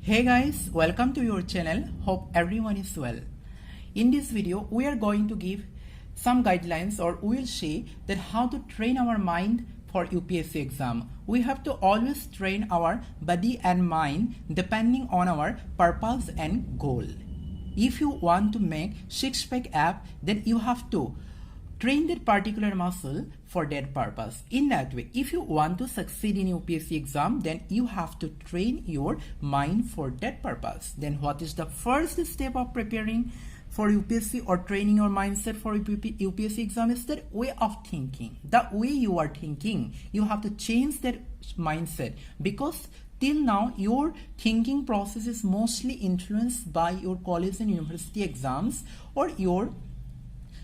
Hey guys, welcome to your channel. Hope everyone is well. In this video, we are going to give some guidelines, or we will say that how to train our mind for UPSC exam. We have to always train our body and mind depending on our purpose and goal. If you want to make six-pack app, then you have to train that particular muscle for that purpose. In that way, if you want to succeed in UPSC exam, then you have to train your mind for that purpose. Then what is the first step of preparing for UPSC or training your mindset for UPSC exam? Is that way of thinking. The way you are thinking, you have to change that mindset, because till now your thinking process is mostly influenced by your college and university exams or your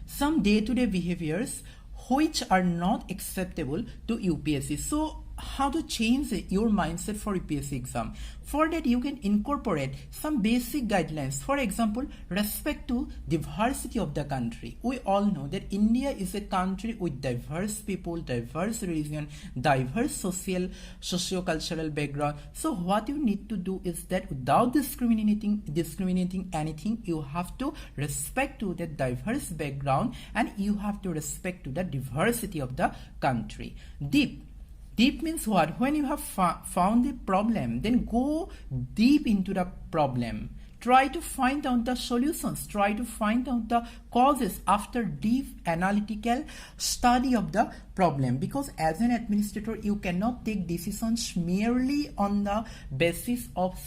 some day-to-day behaviors which are not acceptable to UPSC. So how to change your mindset for UPSC exam? For that, you can incorporate some basic guidelines. For example, respect to diversity of the country. We all know that India is a country with diverse people, diverse religion, diverse socio-cultural background. So what you need to do is that without discriminating anything, you have to respect to the diverse background, and you have to respect to the diversity of the country. Deep means what? When you have found a problem, then go deep into the problem. Try to find out the solutions. Try to find out the causes after deep analytical study of the problem. Because as an administrator, you cannot take decisions merely on the basis of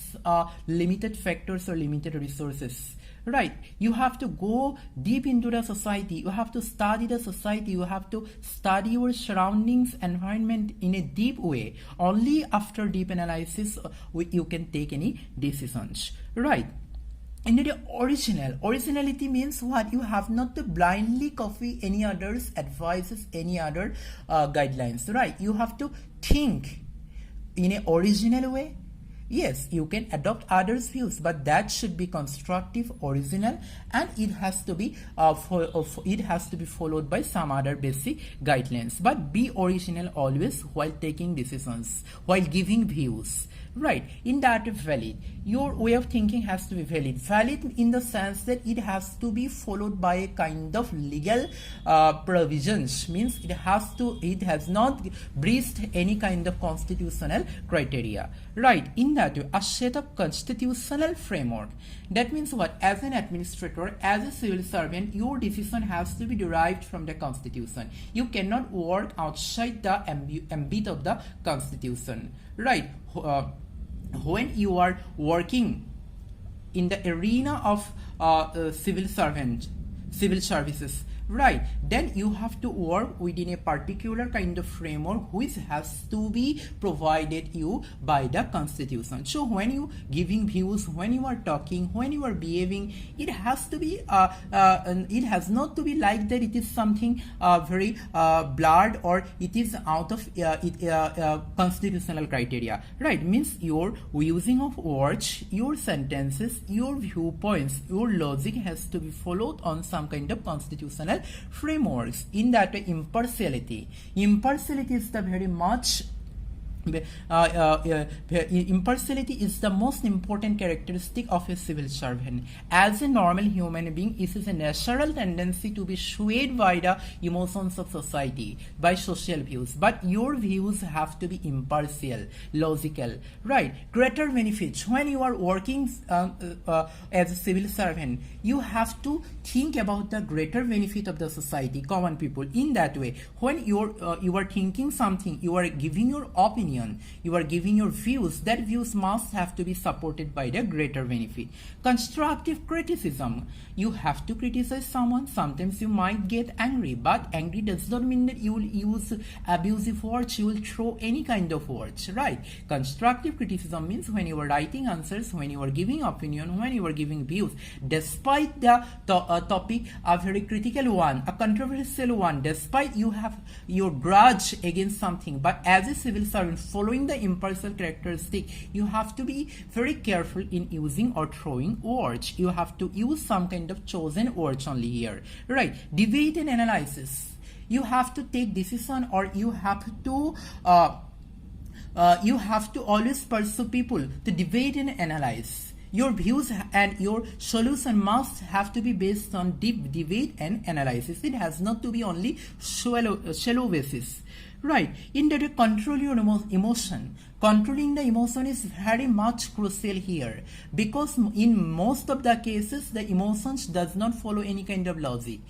limited factors or limited resources. Right, you have to go deep into the society. You have to study the society. You have to study your surroundings, environment in a deep way. Only after deep analysis you can take any decisions. Right. And the originality means what? You have not to blindly copy any others' advices, any other guidelines. Right. You have to think in an original way. Yes, you can adopt others' views, but that should be constructive, original, and it has to be followed by some other basic guidelines. But be original always while taking decisions, while giving views. Right, in that valid. Your way of thinking has to be valid. Valid in the sense that it has to be followed by a kind of legal provisions. Means it has not breached any kind of constitutional criteria. Right, in that way, a set of constitutional framework. That means what? As an administrator, as a civil servant, your decision has to be derived from the constitution. You cannot work outside the ambit of the constitution. Right. When you are working in the arena of civil services, right, then you have to work within a particular kind of framework which has to be provided you by the constitution. So when you giving views, when you are talking, when you are behaving, it has to be it has not to be like that it is something very blurred, or it is out of constitutional criteria. Right, means your using of words, your sentences, your viewpoints, your logic has to be followed on some kind of constitutional frameworks. In that way, impartiality is the very much impartiality is the most important characteristic of a civil servant. As a normal human being, it is a natural tendency to be swayed by the emotions of society, by social views, but your views have to be impartial, logical. Right, greater benefits. When you are working as a civil servant, you have to think about the greater benefit of the society, common people. In that way, when you are thinking something, you are giving your opinion, you are giving your views, that views must have to be supported by the greater benefit. Constructive criticism. You have to criticize someone. Sometimes you might get angry, but angry does not mean that you will use abusive words, you will throw any kind of words. Right. Constructive criticism means when you are writing answers, when you are giving opinion, when you are giving views, despite the topic a very critical one, a controversial one, despite you have your grudge against something, but as a civil servant, following the impartial characteristic, you have to be very careful in using or throwing words. You have to use some kind of chosen words only here. Right. Debate and analysis. You have to take decision, or you have to you have to always pursue people to debate and analyze. Your views and your solution must have to be based on deep debate and analysis. It has not to be only shallow basis. Right, in that you control your emotion. Controlling the emotion is very much crucial here, because in most of the cases the emotions does not follow any kind of logic.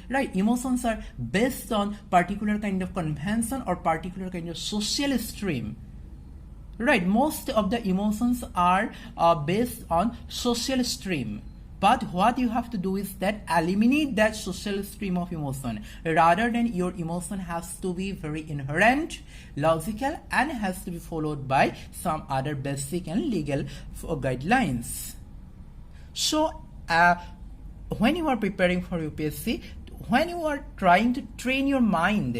Right, emotions are based on particular kind of convention or particular kind of social stream. Right, most of the emotions are based on social stream. But what you have to do is that eliminate that social stream of emotion, rather than your emotion has to be very inherent, logical, and has to be followed by some other basic and legal guidelines. So when you are preparing for UPSC, when you are trying to train your mind,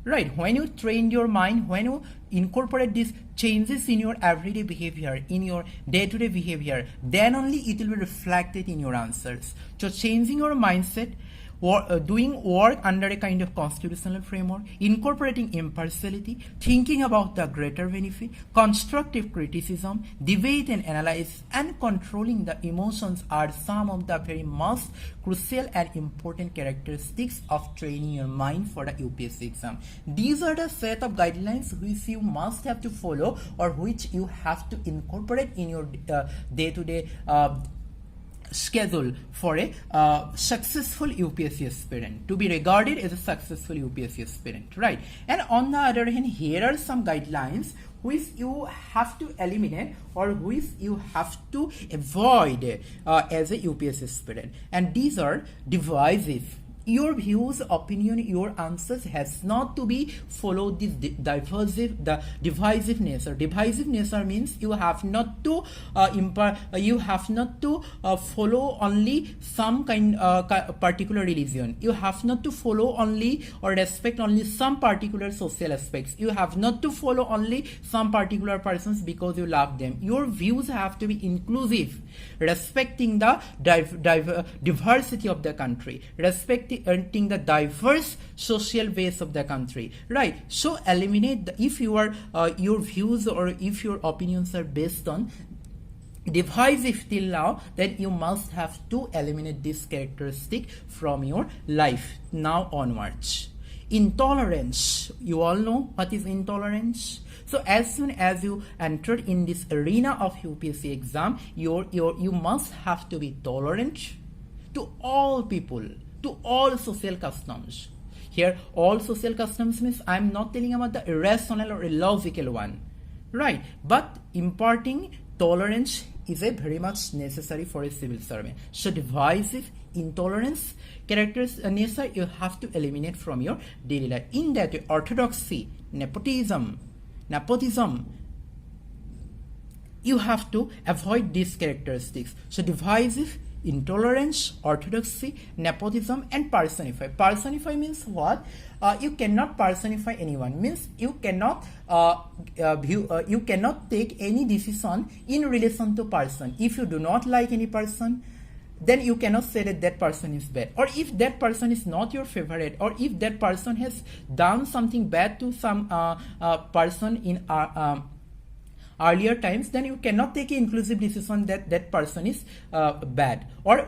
right, when you train your mind, when you incorporate these changes in your everyday behavior, in your day-to-day behavior, then only it will be reflected in your answers. So changing your mindset, or doing work under a kind of constitutional framework, incorporating impartiality, thinking about the greater benefit, constructive criticism, debate and analysis, and controlling the emotions are some of the very most crucial and important characteristics of training your mind for the UPSC exam. These are the set of guidelines which you must have to follow, or which you have to incorporate in your day-to-day schedule for a successful UPSC aspirant, to be regarded as a successful UPSC aspirant, right? And on the other hand, here are some guidelines which you have to eliminate, or which you have to avoid as a UPSC aspirant, and these are divisive. Your views, opinion, your answers has not to be followed this divisive nature. Divisive nature means you have not to follow only some kind particular religion. You have not to follow only or respect only some particular social aspects. You have not to follow only some particular persons because you love them. Your views have to be inclusive, respecting the diversity of the country, respecting the diverse social base of the country, right? So eliminate if you are your views or if your opinions are based on divisive till now, then you must have to eliminate this characteristic from your life now onwards. Intolerance, you all know what is intolerance. So as soon as you entered in this arena of UPSC exam, you must have to be tolerant to all people, to all social customs. Here, all social customs means I'm not telling about the irrational or illogical one, right? But imparting tolerance is a very much necessary for a civil servant. So divisive, intolerance, characters, nature you have to eliminate from your daily life. In that way, orthodoxy, nepotism, you have to avoid these characteristics. So divisive, intolerance, orthodoxy, nepotism, and personify. Personify means what? You cannot personify anyone. Means you cannot you cannot take any decision in relation to person. If you do not like any person, then you cannot say that that person is bad. Or if that person is not your favorite, or if that person has done something bad to some person in earlier times, then you cannot take an inclusive decision that that person is bad. Or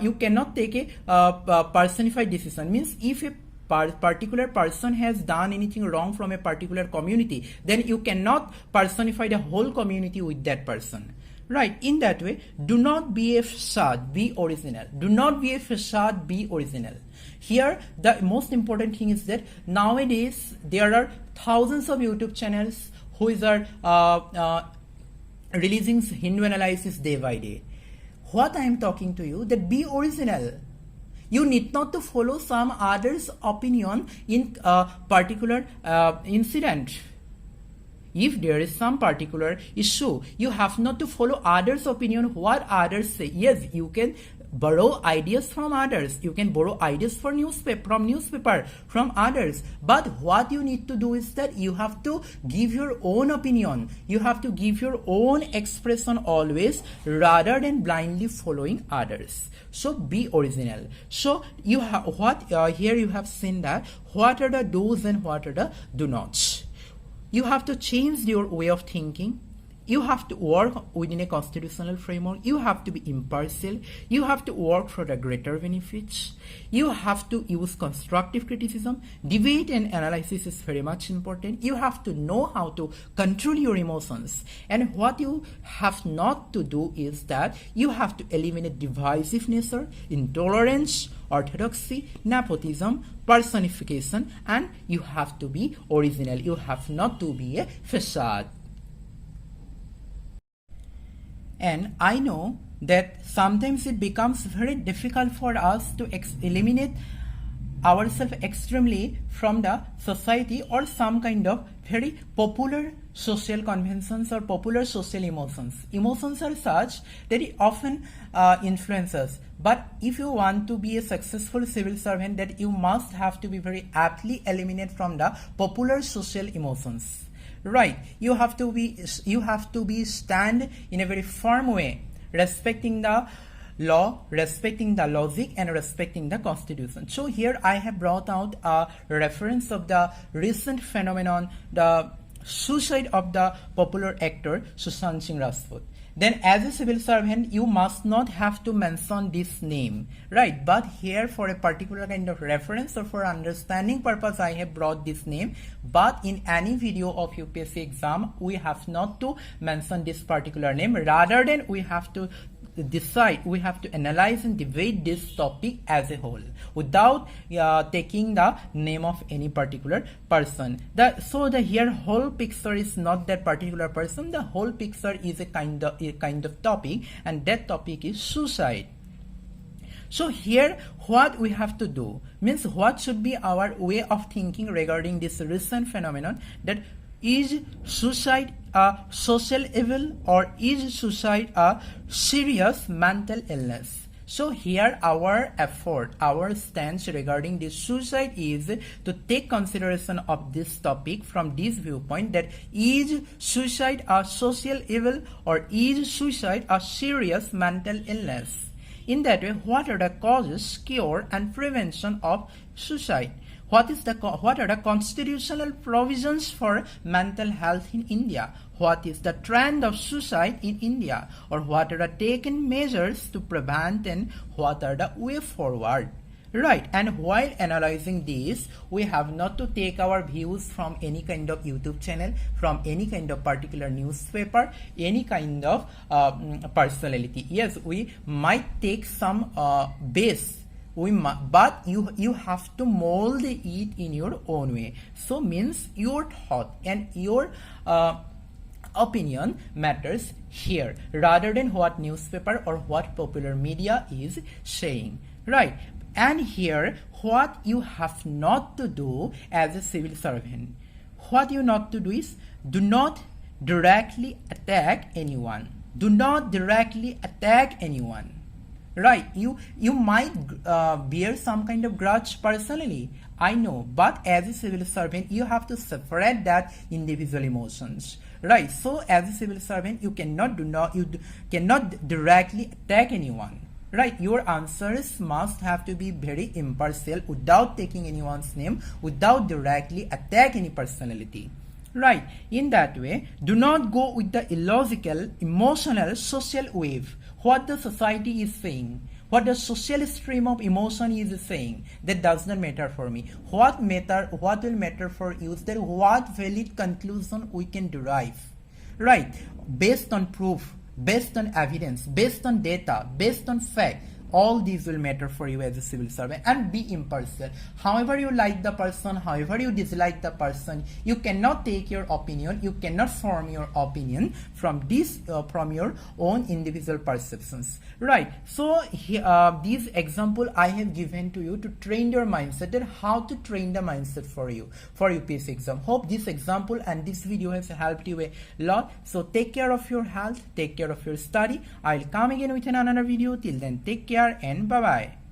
you cannot take a personified decision. Means if a particular person has done anything wrong from a particular community, then you cannot personify the whole community with that person. Right, in that way, do not be a facade, be original. Do not be a facade, be original. Here, the most important thing is that nowadays there are thousands of YouTube channels who are releasing Hindu analysis day by day. What I am talking to you, that be original. You need not to follow some others' opinion in a particular incident. If there is some particular issue, you have not to follow others' opinion, what others say. Yes, you can borrow ideas from others. You can borrow ideas from newspaper, from others. But what you need to do is that you have to give your own opinion. You have to give your own expression always, rather than blindly following others. So be original. So you have here you have seen that what are the do's and what are the do nots. You have to change your way of thinking. You have to work within a constitutional framework. You have to be impartial. You have to work for the greater benefits. You have to use constructive criticism. Debate and analysis is very much important. You have to know how to control your emotions. And what you have not to do is that you have to eliminate divisive nature, intolerance, orthodoxy, nepotism, personification, and you have to be original. You have not to be a facade. And I know that sometimes it becomes very difficult for us to eliminate ourselves extremely from the society or some kind of very popular social conventions or popular social emotions. Emotions are such that it often influence us. But if you want to be a successful civil servant, that you must have to be very aptly eliminated from the popular social emotions. Right, you have to be stand in a very firm way, respecting the law, respecting the logic, and respecting the constitution. So here I have brought out a reference of the recent phenomenon, the suicide of the popular actor Sushant Singh Rajput. Then as a civil servant, you must not have to mention this name, right? But here for a particular kind of reference or for understanding purpose, I have brought this name. But in any video of UPSC exam, we have not to mention this particular name. Rather than we have to decide, we have to analyze and debate this topic as a whole without taking the name of any particular person. So the here whole picture is not that particular person. The whole picture is a kind of topic, and that topic is suicide. So here what we have to do means what should be our way of thinking regarding this recent phenomenon, that is suicide a social evil or is suicide a serious mental illness? So here our effort, our stance regarding this suicide is to take consideration of this topic from this viewpoint, that is suicide a social evil or is suicide a serious mental illness? In that way, what are the causes, cure, and prevention of suicide? What are the constitutional provisions for mental health in India? What is the trend of suicide in India? Or what are the taken measures to prevent, and what are the way forward? Right, and while analyzing this, we have not to take our views from any kind of YouTube channel, from any kind of particular newspaper, any kind of personality. Yes, we might take some base, but you have to mold it in your own way. So means your thought and your opinion matters here, rather than what newspaper or what popular media is saying. Right. And here, what you have not to do as a civil servant, what you not to do is, do not directly attack anyone. Do not directly attack anyone. Right, you might bear some kind of grudge personally, I know, but as a civil servant, you have to separate that individual emotions. Right, so as a civil servant, you cannot directly attack anyone. Right, your answers must have to be very impartial, without taking anyone's name, without directly attack any personality. Right, in that way, do not go with the illogical, emotional, social wave. What the society is saying, what the social stream of emotion is saying, that does not matter for me. What will matter for you is that what valid conclusion we can derive. Right, based on proof, based on evidence, based on data, based on fact. All these will matter for you as a civil servant, and be impartial. However you like the person, however you dislike the person, you cannot take your opinion, you cannot form your opinion from your own individual perceptions. Right, so this example I have given to you to train your mindset, and how to train the mindset for you for UPSC exam. Hope this example and this video has helped you a lot. So take care of your health, take care of your study. I'll come again with another video. Till then, take care and bye bye.